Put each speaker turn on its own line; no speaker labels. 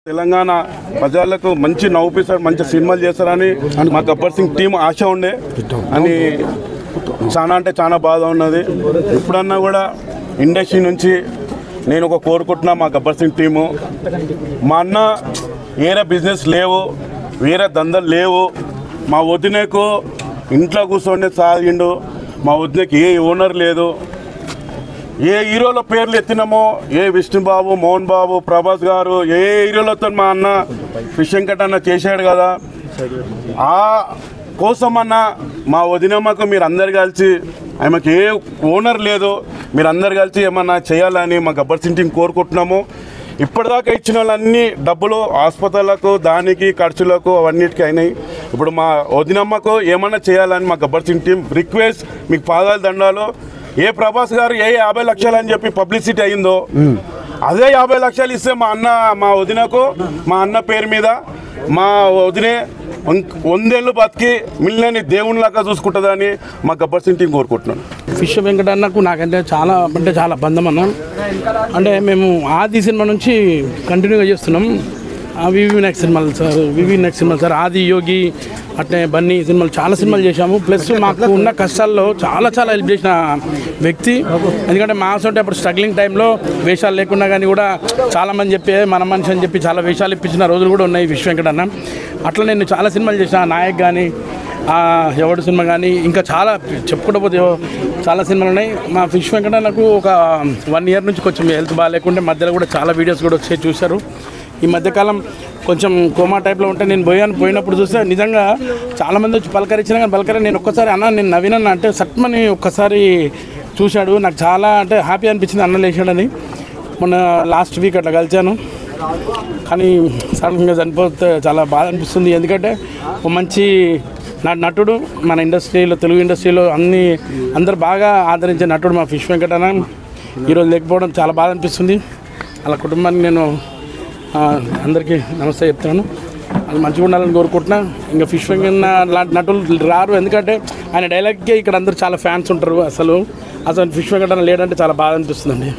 తెలంగాణ ప్రజలకు మంచి నవ్వుపిస్తారు, మంచి సినిమాలు చేస్తారని మా గబ్బర్ సింగ్ టీం ఆశ ఉండే అని చాలా అంటే చాలా బాధ ఉన్నది. ఎప్పుడన్నా కూడా ఇండస్ట్రీ నుంచి నేను ఒక కోరుకుంటున్నా మా గబ్బర్ సింగ్ టీము, మా అన్న వేరే బిజినెస్ లేవు, వేరే దందలు లేవు, మా వదినకు ఇంట్లో కూర్చొని సాగిండు, మా వదినకి ఏ ఓనర్ లేదు. ఏ హీరోల పేర్లు ఎత్తినామో, ఏ విష్ణుబాబు, మోహన్ బాబు, ప్రభాస్ గారు, ఏ హీరోలతో మా అన్న ఫిష్ వెంకట్ అన్న చేశాడు కదా, ఆ కోసమన్న మా వదినమ్మకు మీరు అందరు కలిసి, ఆమెకు ఏ ఓనర్ లేదు, మీరు అందరు కలిసి ఏమన్నా చేయాలని మా గబ్బర్ సింగ్ టీం కోరుకుంటున్నాము. ఇప్పటిదాకా ఇచ్చిన వాళ్ళన్నీ డబ్బులు హాస్పిటళ్లకు, దానికి ఖర్చులకు అవన్నిటికీ అయినాయి. ఇప్పుడు మా వదినమ్మకు ఏమన్నా చేయాలని మా గబ్బర్ సింగ్ టీం రిక్వెస్ట్, మీకు పాదాలు దండాలు. ఏ ప్రభాస్ గారు 50 లక్షలు అని చెప్పి పబ్లిసిటీ అయిందో, అదే 50 లక్షలు ఇస్తే మా వదినకు, మా అన్న పేరు మీద మా వదినే 100 ఏళ్ళు బతికి మిల్లని దేవునిలాగా చూసుకుంటుందని మా గబ్బర్ సింగ్ టీం కోరుకుంటున్నాను.
ఫిష్ వెంకట్ అన్నకు నాకంటే చాలా బంధం అన్న. అంటే మేము ఆది సినిమా నుంచి కంటిన్యూగా చేస్తున్నాం. వివి నెక్స్ట్ సినిమాలు సార్, ఆది, యోగి, అట్నే బన్నీ సినిమాలు, చాలా సినిమాలు చేశాము. ప్లస్ మాకు ఉన్న కష్టాల్లో చాలా హెల్ప్ చేసిన వ్యక్తి. ఎందుకంటే మా సొంత అప్పుడు స్ట్రగ్లింగ్ టైంలో వేషాలు లేకుండా కానీ కూడా చాలామంది చెప్పి మన మనిషి అని చెప్పి చాలా వేషాలు ఇప్పించిన రోజులు కూడా ఉన్నాయి ఫిష్ వెంకట్ అన్న. అట్లా నేను చాలా సినిమాలు చేసిన, నాయక్ కానీ, ఎవడు సినిమా కానీ, ఇంకా చాలా చెప్పుకుంటూ పోతే చాలా సినిమాలు ఉన్నాయి. మా ఫిష్ వెంకట్ అన్నకు ఒక 1 ఇయర్ నుంచి కొంచెం హెల్త్ బాగాలేకుంటే మధ్యలో కూడా చాలా వీడియోస్ కూడా వచ్చి చూశారు. ఈ మధ్యకాలం కొంచెం కోమా టైప్లో ఉంటే నేను పోయినప్పుడు చూస్తే నిజంగా చాలామంది వచ్చి పలకరించినా కానీ నేను ఒక్కసారి అన్న నేను నవీనన్న అంటే సట్మని ఒక్కసారి చూశాడు. నాకు చాలా అంటే హ్యాపీ అనిపించింది అన్న లేచాడని. మొన్న లాస్ట్ వీక్ అట్లా కలిశాను, కానీ సడన్గా చనిపోతే చాలా బాధ అనిపిస్తుంది. ఎందుకంటే ఒక మంచి నటుడు, మన ఇండస్ట్రీలో, తెలుగు ఇండస్ట్రీలో అందరు బాగా ఆదరించే నటుడు మా ఫిష్ వెంకట్ అన్న ఈరోజు లేకపోవడం చాలా బాధ అనిపిస్తుంది. అలా కుటుంబానికి నేను అందరికీ నమస్తే చెప్తున్నాను. వాళ్ళు మంచిగా ఉండాలని కోరుకుంటున్నా. ఇంకా ఫిష్ వెంకట్ లాంటి నటులు రారు, ఎందుకంటే ఆయన డైలాగ్కే ఇక్కడ అందరూ చాలా ఫ్యాన్స్ ఉంటారు. అసలు ఫిష్ వెంకట్ లేడంటే చాలా బాధ అనిపిస్తుందండి.